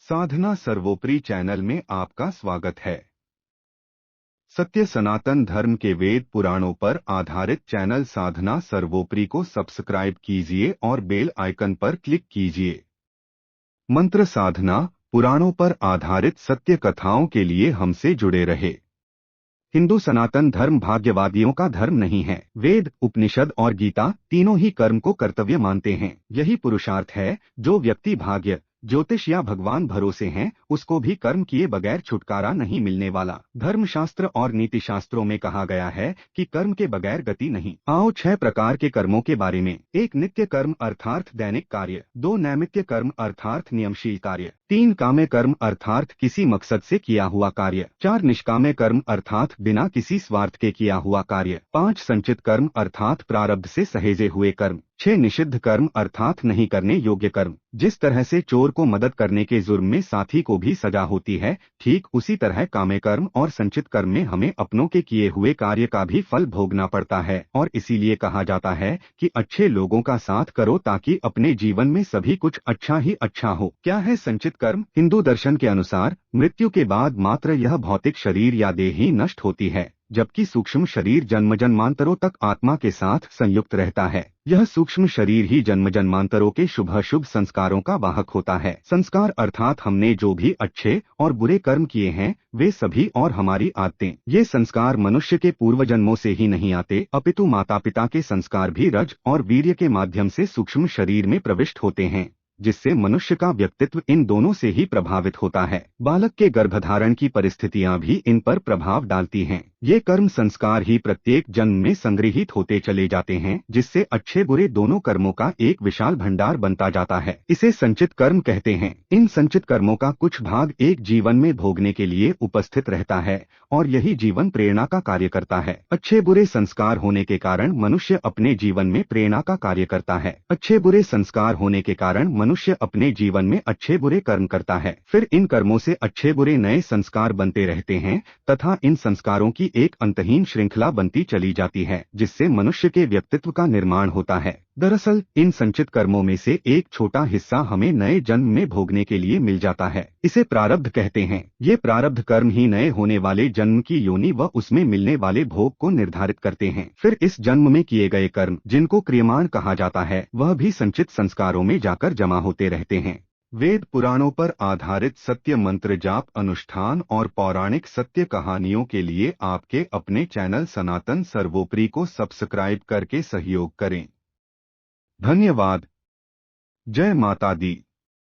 साधना सर्वोपरि चैनल में आपका स्वागत है। सत्य सनातन धर्म के वेद पुराणों पर आधारित चैनल साधना सर्वोपरि को सब्सक्राइब कीजिए और बेल आइकन पर क्लिक कीजिए। मंत्र साधना पुराणों पर आधारित सत्य कथाओं के लिए हमसे जुड़े रहे। हिंदू सनातन धर्म भाग्यवादियों का धर्म नहीं है। वेद, उपनिषद और गीता तीनों ही कर्म को कर्तव्य मानते हैं। यही पुरुषार्थ है जो व्यक्ति भाग्य, ज्योतिष या भगवान भरोसे हैं, उसको भी कर्म किए बगैर छुटकारा नहीं मिलने वाला। धर्मशास्त्र और नीति शास्त्रों में कहा गया है कि कर्म के बगैर गति नहीं। आओ 6 प्रकार के कर्मों के बारे में। 1 नित्य कर्म अर्थात दैनिक कार्य। 2 नैमित्य कर्म अर्थात नियमशील कार्य। 3 काम्य कर्म अर्थात किसी मकसद से किया हुआ कार्य। 4 निष्काम्य कर्म अर्थात बिना किसी स्वार्थ के किया हुआ कार्य। 5 संचित कर्म अर्थात प्रारब्ध से सहेजे हुए कर्म। 6 निषिद्ध कर्म अर्थात नहीं करने योग्य कर्म। जिस तरह से चोर को मदद करने के जुर्म में साथी को भी सजा होती है, ठीक उसी तरह काम्य कर्म और संचित कर्म में हमें अपनों के किए हुए कार्य का भी फल भोगना पड़ता है। और इसीलिए कहा जाता है कि अच्छे लोगों का साथ करो ताकि अपने जीवन में सभी कुछ अच्छा ही अच्छा हो। क्या है संचित कर्म? हिंदू दर्शन के अनुसार मृत्यु के बाद मात्र यह भौतिक शरीर या देह ही नष्ट होती है, जबकि सूक्ष्म शरीर जन्म जन्मांतरों तक आत्मा के साथ संयुक्त रहता है। यह सूक्ष्म शरीर ही जन्म जन्मांतरों के शुभ अशुभ संस्कारों का वाहक होता है। संस्कार अर्थात हमने जो भी अच्छे और बुरे कर्म किए हैं वे सभी और हमारी आदतें। ये संस्कार मनुष्य के पूर्व जन्मों से ही नहीं आते, अपितु माता पिता के संस्कार भी रज और वीर्य के माध्यम से सूक्ष्म शरीर में प्रविष्ट होते हैं, जिससे मनुष्य का व्यक्तित्व इन दोनों से ही प्रभावित होता है। बालक के गर्भधारण की परिस्थितियां भी इन पर प्रभाव डालती हैं। ये कर्म संस्कार ही प्रत्येक जन्म में संग्रहित होते चले जाते हैं, जिससे अच्छे बुरे दोनों कर्मों का एक विशाल भंडार बनता जाता है। इसे संचित कर्म कहते हैं। इन संचित कर्मों का कुछ भाग एक जीवन में भोगने के लिए उपस्थित रहता है और यही जीवन प्रेरणा का कार्य करता है। अच्छे बुरे संस्कार होने के कारण मनुष्य अपने जीवन में प्रेरणा का कार्य करता है। अच्छे बुरे संस्कार होने के कारण मनुष्य अपने जीवन में अच्छे बुरे कर्म करता है। फिर इन कर्मों से अच्छे बुरे नए संस्कार बनते रहते हैं तथा इन संस्कारों की एक अंतहीन श्रृंखला बनती चली जाती है, जिससे मनुष्य के व्यक्तित्व का निर्माण होता है। दरअसल इन संचित कर्मों में से एक छोटा हिस्सा हमें नए जन्म में भोगने के लिए मिल जाता है। इसे प्रारब्ध कहते हैं। ये प्रारब्ध कर्म ही नए होने वाले जन्म की योनि व उसमें मिलने वाले भोग को निर्धारित करते हैं। फिर इस जन्म में किए गए कर्म, जिनको क्रियमाण कहा जाता है, वह भी संचित संस्कारों में जाकर जमा होते रहते हैं। वेद पुराणों पर आधारित सत्य मंत्र जाप अनुष्ठान और पौराणिक सत्य कहानियों के लिए आपके अपने चैनल सनातन सर्वोपरि को सब्सक्राइब करके सहयोग करें। धन्यवाद। जय माता दी।